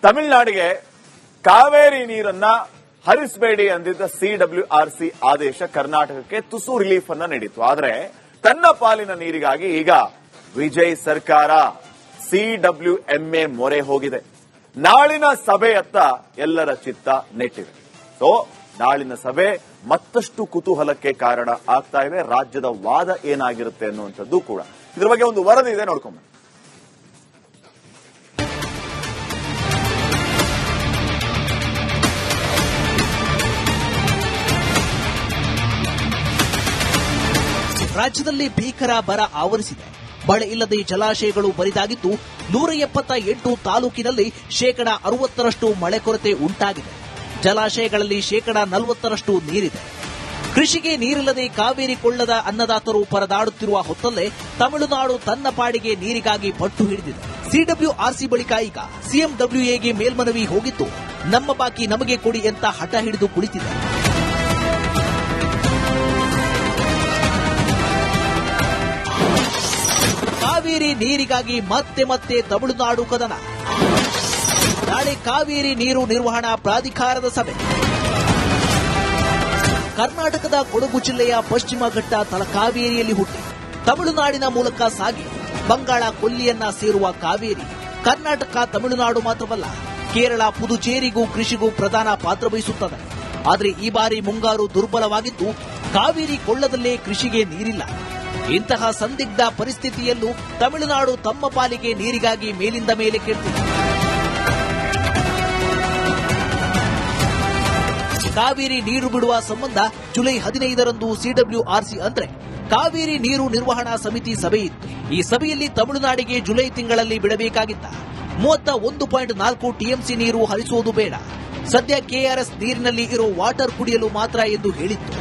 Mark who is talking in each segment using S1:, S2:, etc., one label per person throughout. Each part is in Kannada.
S1: ತಮಿಳುನಾಡಿಗೆ ಕಾವೇರಿ ನೀರನ್ನ ಹರಿಸಬೇಡಿ ಅಂದಿದ್ದ ಸಿಡಬ್ಲ್ಯೂಆರ್ಸಿ ಆದೇಶ ಕರ್ನಾಟಕಕ್ಕೆ ತುಸು ರಿಲೀಫ್ ಅನ್ನ ನೀಡಿತ್ತು. ಆದರೆ ತನ್ನ ಪಾಲಿನ ನೀರಿಗಾಗಿ ಈಗ ವಿಜಯ್ ಸರ್ಕಾರ ಸಿಡಬ್ಲ್ಯೂಎಂಎ ಮೊರೆ ಹೋಗಿದೆ. ನಾಳಿನ ಸಭೆಯತ್ತ ಎಲ್ಲರ ಚಿತ್ತ ನೆಟ್ಟಿದೆ. ಸೊ ನಾಳಿನ ಸಭೆ ಮತ್ತಷ್ಟು ಕುತೂಹಲಕ್ಕೆ ಕಾರಣ ಆಗ್ತಾ ಇದೆ. ರಾಜ್ಯದ ವಾದ ಏನಾಗಿರುತ್ತೆ ಅನ್ನುವಂಥದ್ದು ಕೂಡ. ಇದ್ರ ಬಗ್ಗೆ ಒಂದು ವರದಿ ಇದೆ, ನೋಡ್ಕೊಂಬ.
S2: ರಾಜ್ಯದಲ್ಲಿ ಭೀಕರ ಬರ ಆವರಿಸಿದೆ. ಮಳೆ ಇಲ್ಲದೆ ಜಲಾಶಯಗಳು ಬರಿದಾಗಿದ್ದು 178 ತಾಲೂಕಿನಲ್ಲಿ 60% ಮಳೆ ಕೊರತೆ ಉಂಟಾಗಿದೆ. ಜಲಾಶಯಗಳಲ್ಲಿ 40% ನೀರಿದೆ. ಕೃಷಿಗೆ ನೀರಿಲ್ಲದೆ ಕಾವೇರಿ ಕೊಳ್ಳದ ಅನ್ನದಾತರು ಪರದಾಡುತ್ತಿರುವ ಹೊತ್ತಲ್ಲೇ ತಮಿಳುನಾಡು ತನ್ನ ಪಾಡಿಗೆ ನೀರಿಗಾಗಿ ಪಟ್ಟು ಹಿಡಿದಿದೆ. ಸಿಡಬ್ಲ್ಯೂಆರ್ಸಿ ಬಳಿಕ ಈಗ ಸಿಎಂಡಬ್ಲ್ಯೂಎಗೆ ಮೇಲ್ಮನವಿ ಹೋಗಿದ್ದು ನಮ್ಮ ಬಾಕಿ ನಮಗೆ ಕೊಡಿ ಅಂತ ಹಠ ಹಿಡಿದು ಕುಳಿತಿದೆ. ಕಾವೇರಿ ನೀರಿಗಾಗಿ ಮತ್ತೆ ಮತ್ತೆ ತಮಿಳುನಾಡು ಕದನ. ನಾಳೆ ಕಾವೇರಿ ನೀರು ನಿರ್ವಹಣಾ ಪ್ರಾಧಿಕಾರದ ಸಭೆ. ಕರ್ನಾಟಕದ ಕೊಡಗು ಜಿಲ್ಲೆಯ ಪಶ್ಚಿಮ ಘಟ್ಟ ತಲಕಾವೇರಿಯಲ್ಲಿ ಹುಟ್ಟಿ ತಮಿಳುನಾಡಿನ ಮೂಲಕ ಸಾಗಿ ಬಂಗಾಳ ಕೊಲ್ಲಿಯನ್ನ ಸೇರುವ ಕಾವೇರಿ ಕರ್ನಾಟಕ ತಮಿಳುನಾಡು ಮಾತ್ರವಲ್ಲ, ಕೇರಳ ಪುದುಚೇರಿಗೂ ಕೃಷಿಗೂ ಪ್ರಧಾನ ಪಾತ್ರ ವಹಿಸುತ್ತದೆ. ಆದರೆ ಈ ಬಾರಿ ಮುಂಗಾರು ದುರ್ಬಲವಾಗಿದ್ದು ಕಾವೇರಿ ಕೊಳ್ಳದಲ್ಲೇ ಕೃಷಿಗೆ ನೀರಿಲ್ಲ. ಇಂತಹ ಸಂದಿಗ್ಧ ಪರಿಸ್ಥಿತಿಯಲ್ಲೂ ತಮಿಳುನಾಡು ತಮ್ಮ ಪಾಲಿಗೆ ನೀರಿಗಾಗಿ ಮೇಲಿಂದ ಮೇಲೆ ಕೇಳ್ತಿದೆ. ಕಾವೇರಿ ನೀರು ಬಿಡುವ ಸಂಬಂಧ ಜುಲೈ 15ರಂದು ಸಿಡಬ್ಲ್ಯೂಆರ್ಸಿ ಅಂದ್ರೆ ಕಾವೇರಿ ನೀರು ನಿರ್ವಹಣಾ ಸಮಿತಿ ಸಭೆ ಇತ್ತು. ಈ ಸಭೆಯಲ್ಲಿ ತಮಿಳುನಾಡಿಗೆ ಜುಲೈ ತಿಂಗಳಲ್ಲಿ ಬಿಡಬೇಕಾಗಿದ್ದ 31.4 ಟಿಎಂಸಿ ನೀರು ಹರಿಸುವುದು ಬೇಡ, ಸದ್ಯ ಕೆಆರ್ಎಸ್ ನೀರಿನಲ್ಲಿ ಇರೋ ವಾಟರ್ ಕುಡಿಯಲು ಮಾತ್ರ ಎಂದು ಹೇಳಿತ್ತು.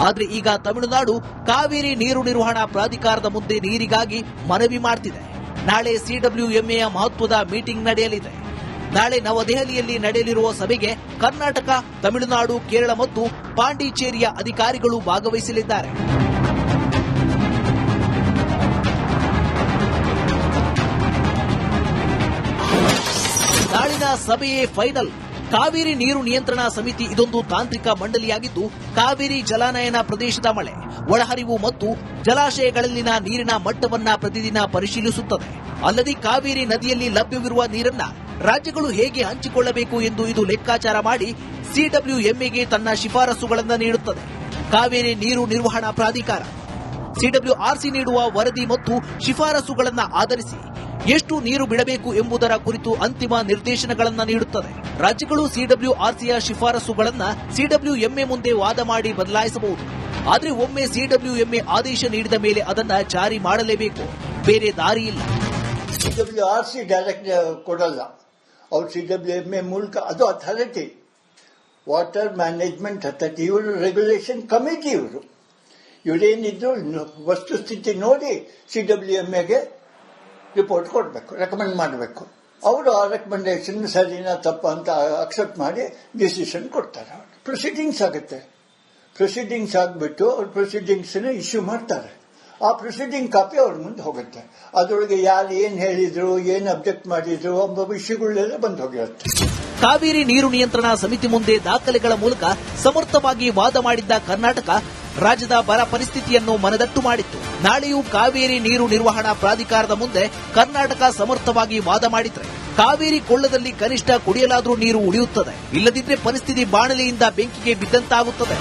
S2: ಆದರೆ ಈಗ ತಮಿಳುನಾಡು ಕಾವೇರಿ ನೀರು ನಿರ್ವಹಣಾ ಪ್ರಾಧಿಕಾರದ ಮುಂದೆ ನೀರಿಗಾಗಿ ಮನವಿ ಮಾಡ್ತಿದೆ. ನಾಳೆ ಸಿಡಬ್ಲ್ಯೂಎಂಎಯ ಮಹತ್ವದ ಮೀಟಿಂಗ್ ನಡೆಯಲಿದೆ. ನಾಳೆ ನವದೆಹಲಿಯಲ್ಲಿ ನಡೆಯಲಿರುವ ಸಭೆಗೆ ಕರ್ನಾಟಕ, ತಮಿಳುನಾಡು, ಕೇರಳ ಮತ್ತು ಪಾಂಡಿಚೇರಿಯ ಅಧಿಕಾರಿಗಳು ಭಾಗವಹಿಸಲಿದ್ದಾರೆ. ನಾಳಿನ ಸಭೆಯೇ ಫೈನಲ್. ಕಾವೇರಿ ನೀರು ನಿಯಂತ್ರಣಾ ಸಮಿತಿ ಇದೊಂದು ತಾಂತ್ರಿಕ ಮಂಡಳಿಯಾಗಿದ್ದು ಕಾವೇರಿ ಜಲಾನಯನ ಪ್ರದೇಶದ ಮಳೆ, ಒಳಹರಿವು ಮತ್ತು ಜಲಾಶಯಗಳಲ್ಲಿನ ನೀರಿನ ಮಟ್ಟವನ್ನ ಪ್ರತಿದಿನ ಪರಿಶೀಲಿಸುತ್ತದೆ. ಅಲ್ಲದೆ ಕಾವೇರಿ ನದಿಯಲ್ಲಿ ಲಭ್ಯವಿರುವ ನೀರನ್ನ ರಾಜ್ಯಗಳು ಹೇಗೆ ಹಂಚಿಕೊಳ್ಳಬೇಕು ಎಂದು ಇದು ಲೆಕ್ಕಾಚಾರ ಮಾಡಿ ಸಿಡಬ್ಲ್ಯೂಎಂಎಗೆ ತನ್ನ ಶಿಫಾರಸುಗಳನ್ನು ನೀಡುತ್ತದೆ. ಕಾವೇರಿ ನೀರು ನಿರ್ವಹಣಾ ಪ್ರಾಧಿಕಾರ ಸಿಡಬ್ಲ್ಯೂಆರ್ಸಿ ನೀಡುವ ವರದಿ ಮತ್ತು ಶಿಫಾರಸುಗಳನ್ನು ಆಧರಿಸಿ ಎಷ್ಟು ನೀರು ಬಿಡಬೇಕು ಎಂಬುದರ ಕುರಿತು ಅಂತಿಮ ನಿರ್ದೇಶನಗಳನ್ನು ನೀಡುತ್ತದೆ. ರಾಜ್ಯಗಳು ಸಿಡಬ್ಲ್ಯೂಆರ್ಸಿಯ ಶಿಫಾರಸುಗಳನ್ನು ಸಿಡಬ್ಲ್ಯೂಎಂಎ ಮುಂದೆ ವಾದ ಮಾಡಿ ಬದಲಾಯಿಸಬಹುದು. ಆದರೆ ಒಮ್ಮೆ ಸಿಡಬ್ಲ್ಯೂಎಂಎ ಆದೇಶ ನೀಡಿದ ಮೇಲೆ ಅದನ್ನು ಜಾರಿ ಮಾಡಲೇಬೇಕು, ಬೇರೆ ದಾರಿ ಇಲ್ಲ.
S3: ಸಿಡಬ್ಲ್ಯೂಆರ್ಸಿ ಡೈರೆಕ್ಟ್ ಕೊಡಲ್ಲ, ಅವ್ರು ಸಿಡಬ್ಲ್ಯೂಎಂಎ ಮೂಲಕ, ಅದು ಅಥಾರಿಟಿ, ವಾಟರ್ ಮ್ಯಾನೇಜ್ಮೆಂಟ್ ಅಥಾರಿಟಿ, ಇವರು ರೆಗ್ಯುಲೇಷನ್ ಕಮಿಟಿ. ಇವರೇನಿದ್ರು ವಸ್ತುಸ್ಥಿತಿ ನೋಡಿ ಸಿಡಬ್ಲ್ಯೂಎಂಎಗೆ ರಿಪೋರ್ಟ್ ಕೊಡಬೇಕು, ರೆಕಮೆಂಡ್ ಮಾಡಬೇಕು. ಅವರು ಆ ರೆಕಮೆಂಡೇಶನ್ ಸರಿನಾ ತಪ್ಪ ಅಂತ ಅಕ್ಸೆಪ್ಟ್ ಮಾಡಿ ಡಿಸಿಷನ್ ಕೊಡ್ತಾರೆ. ಪ್ರೊಸೀಡಿಂಗ್ಸ್ ಆಗುತ್ತೆ. ಪ್ರೊಸೀಡಿಂಗ್ಸ್ ಆಗಿಬಿಟ್ಟು ಅವ್ರು ಪ್ರೊಸೀಡಿಂಗ್ಸ್ನ ಇಶ್ಯೂ ಮಾಡ್ತಾರೆ. ಆ ಪ್ರೊಸೀಡಿಂಗ್ ಕಾಪಿ ಅವ್ರ ಮುಂದೆ ಹೋಗುತ್ತೆ. ಅದರೊಳಗೆ ಯಾರು ಏನು ಹೇಳಿದ್ರು, ಏನು ಅಬ್ಜೆಕ್ಟ್ ಮಾಡಿದ್ರು ಎಂಬ ವಿಷಯಗಳೆಲ್ಲ ಬಂದು ಹೋಗಿರುತ್ತೆ.
S2: ಕಾವೇರಿ ನೀರು ನಿಯಂತ್ರಣಾ ಸಮಿತಿ ಮುಂದೆ ದಾಖಲೆಗಳ ಮೂಲಕ ಸಮರ್ಥವಾಗಿ ವಾದ ಮಾಡಿದ್ದ ಕರ್ನಾಟಕ ರಾಜ್ಯದ ಬರ ಪರಿಸ್ಥಿತಿಯನ್ನು ಮನದಟ್ಟು ಮಾಡಿತ್ತು. ನಾಳೆಯೂ ಕಾವೇರಿ ನೀರು ನಿರ್ವಹಣಾ ಪ್ರಾಧಿಕಾರದ ಮುಂದೆ ಕರ್ನಾಟಕ ಸಮರ್ಥವಾಗಿ ವಾದ ಮಾಡಿದ್ರೆ ಕಾವೇರಿ ಕೊಳ್ಳದಲ್ಲಿ ಕನಿಷ್ಠ ಕುಡಿಯಲಾದರೂ ನೀರು ಉಳಿಯುತ್ತದೆ. ಇಲ್ಲದಿದ್ದರೆ ಪರಿಸ್ಥಿತಿ ಬಾಣಲೆಯಿಂದ ಬೆಂಕಿಗೆ ಬಿದ್ದಂತಾಗುತ್ತದೆ.